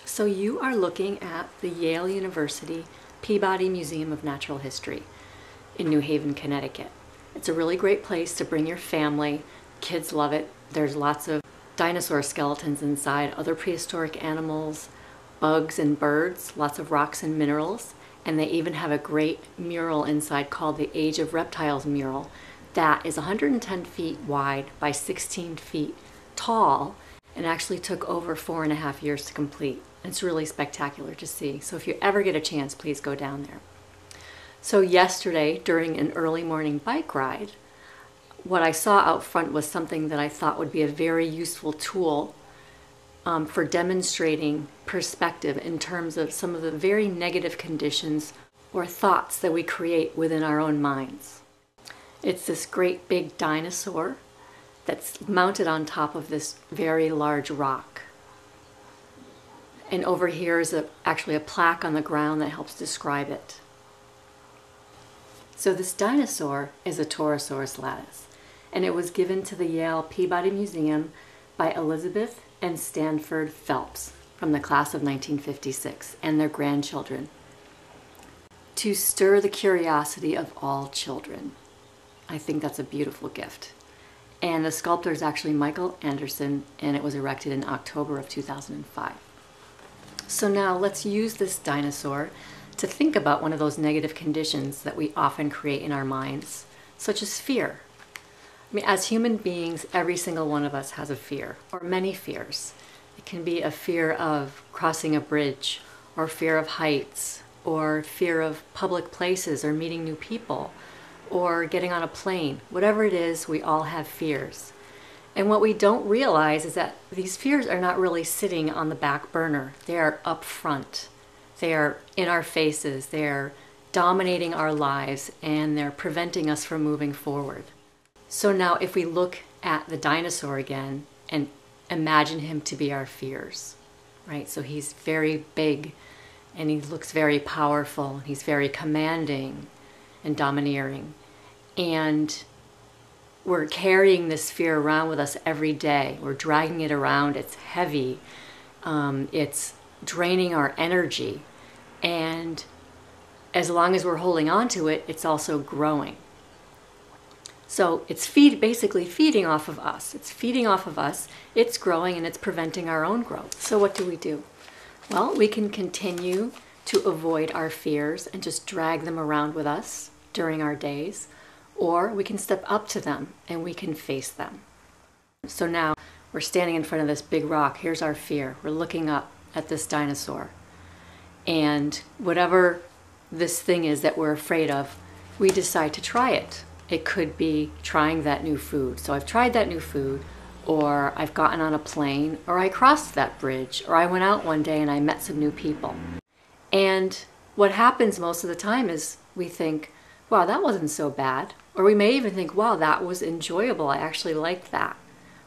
So you are looking at the Yale University Peabody Museum of Natural History in New Haven, Connecticut. It's a really great place to bring your family. Kids love it. There's lots of dinosaur skeletons inside, other prehistoric animals, bugs and birds, lots of rocks and minerals, and they even have a great mural inside called the Age of Reptiles mural that is 110 feet wide by 16 feet tall and actually took over 4.5 years to complete. It's really spectacular to see. So if you ever get a chance, please go down there. So yesterday, during an early morning bike ride, what I saw out front was something that I thought would be a very useful tool for demonstrating perspective in terms of some of the very negative conditions or thoughts that we create within our own minds. It's this great big dinosaur that's mounted on top of this very large rock. And over here is actually a plaque on the ground that helps describe it. So this dinosaur is a Torosaurus latus, and it was given to the Yale Peabody Museum by Elizabeth and Stanford Phelps from the class of 1956 and their grandchildren to stir the curiosity of all children. I think that's a beautiful gift. And the sculptor is actually Michael Anderson, and it was erected in October of 2005. So now let's use this dinosaur to think about one of those negative conditions that we often create in our minds, such as fear. I mean, as human beings, every single one of us has a fear, or many fears. It can be a fear of crossing a bridge, or fear of heights, or fear of public places, or meeting new people, or getting on a plane. Whatever it is, we all have fears. And what we don't realize is that these fears are not really sitting on the back burner. They are up front. They are in our faces. They're dominating our lives, and they're preventing us from moving forward. So now if we look at the dinosaur again and imagine him to be our fears, right? So he's very big, and he looks very powerful. He's very commanding and domineering. And we're carrying this fear around with us every day. We're dragging it around. It's heavy. It's draining our energy. And as long as we're holding on to it, it's also growing. So it's basically feeding off of us. It's feeding off of us. It's growing, and it's preventing our own growth. So what do? Well, we can continue to avoid our fears and just drag them around with us during our days. Or we can step up to them and we can face them. So now we're standing in front of this big rock. Here's our fear. We're looking up at this dinosaur. And whatever this thing is that we're afraid of, we decide to try it. It could be trying that new food. So I've tried that new food, or I've gotten on a plane, or I crossed that bridge, or I went out one day and I met some new people. And what happens most of the time is we think, wow, that wasn't so bad. Or we may even think, wow, that was enjoyable. I actually liked that.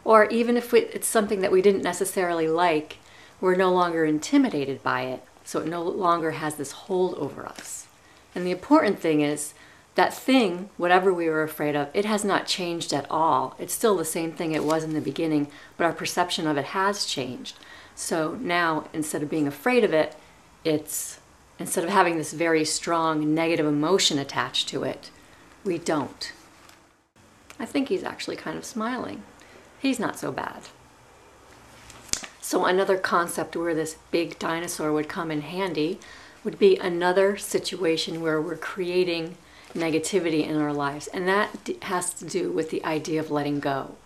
Or even if it's something that we didn't necessarily like, we're no longer intimidated by it. So it no longer has this hold over us. And the important thing is that thing, whatever we were afraid of, it has not changed at all. It's still the same thing it was in the beginning, but our perception of it has changed. So now, instead of being afraid of it, instead of having this very strong negative emotion attached to it, we don't. I think he's actually kind of smiling. He's not so bad. So another concept where this big dinosaur would come in handy would be another situation where we're creating negativity in our lives. And that has to do with the idea of letting go.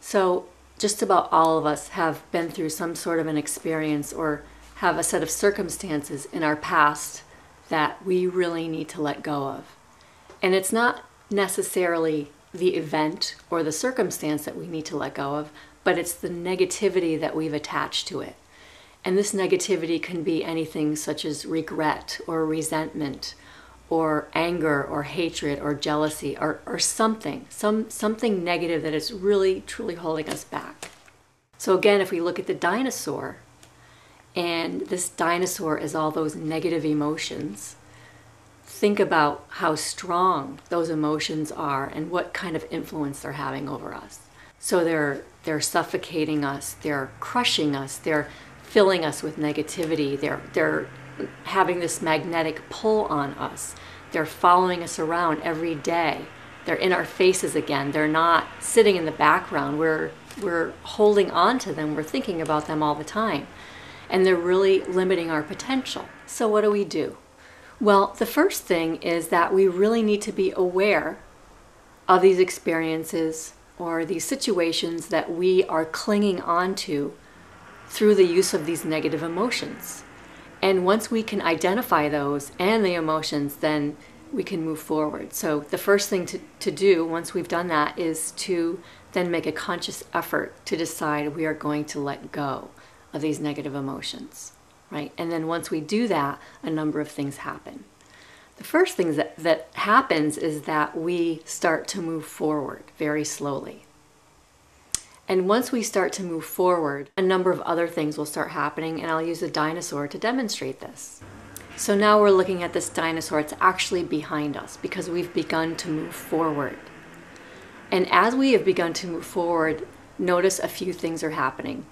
So just about all of us have been through some sort of an experience or have a set of circumstances in our past that we really need to let go of. And it's not necessarily the event or the circumstance that we need to let go of, but it's the negativity that we've attached to it. And this negativity can be anything such as regret or resentment or anger or hatred or jealousy or something negative that is really truly holding us back. So again, if we look at the dinosaur, and this dinosaur is all those negative emotions, think about how strong those emotions are and what kind of influence they're having over us. So they're suffocating us, they're crushing us, they're filling us with negativity. They're having this magnetic pull on us. They're following us around every day. They're in our faces again. They're not sitting in the background. We're holding on to them. We're thinking about them all the time. And they're really limiting our potential. So what do we do? Well, the first thing is that we really need to be aware of these experiences or these situations that we are clinging on to through the use of these negative emotions. And once we can identify those and the emotions, then we can move forward. So the first thing to do once we've done that is to then make a conscious effort to decide we are going to let go of these negative emotions, right? And then once we do that, a number of things happen. The first thing that happens is that we start to move forward very slowly. And once we start to move forward, a number of other things will start happening, and I'll use a dinosaur to demonstrate this. So now we're looking at this dinosaur. It's actually behind us because we've begun to move forward. And as we have begun to move forward, notice a few things are happening.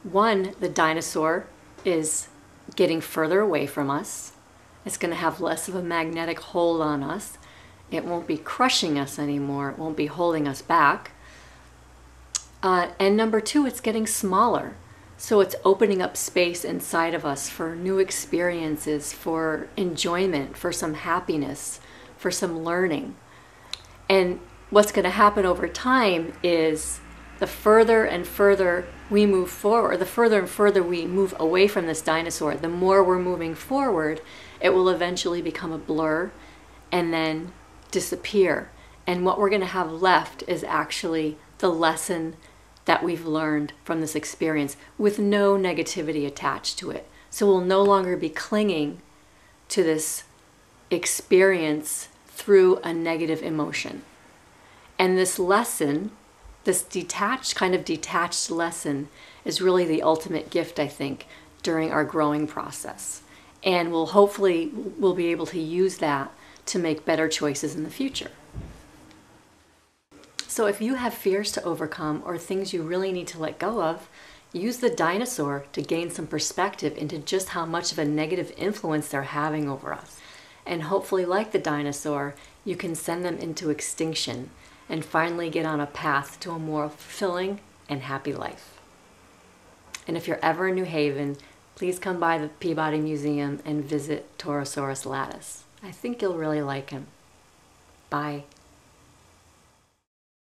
One, the dinosaur is getting further away from us. It's going to have less of a magnetic hold on us. It won't be crushing us anymore. It won't be holding us back. And number two, it's getting smaller. So it's opening up space inside of us for new experiences, for enjoyment, for some happiness, for some learning. And what's going to happen over time is the further and further we move forward, the further and further we move away from this dinosaur, the more we're moving forward, it will eventually become a blur and then disappear. And what we're going to have left is actually the lesson that we've learned from this experience with no negativity attached to it. So we'll no longer be clinging to this experience through a negative emotion. And this lesson, this kind of detached lesson, is really the ultimate gift, I think, during our growing process. And we'll be able to use that to make better choices in the future. So if you have fears to overcome or things you really need to let go of, use the dinosaur to gain some perspective into just how much of a negative influence they're having over us. And hopefully, like the dinosaur, you can send them into extinction and finally get on a path to a more fulfilling and happy life. And if you're ever in New Haven, please come by the Peabody Museum and visit Torosaurus latus. I think you'll really like him. Bye.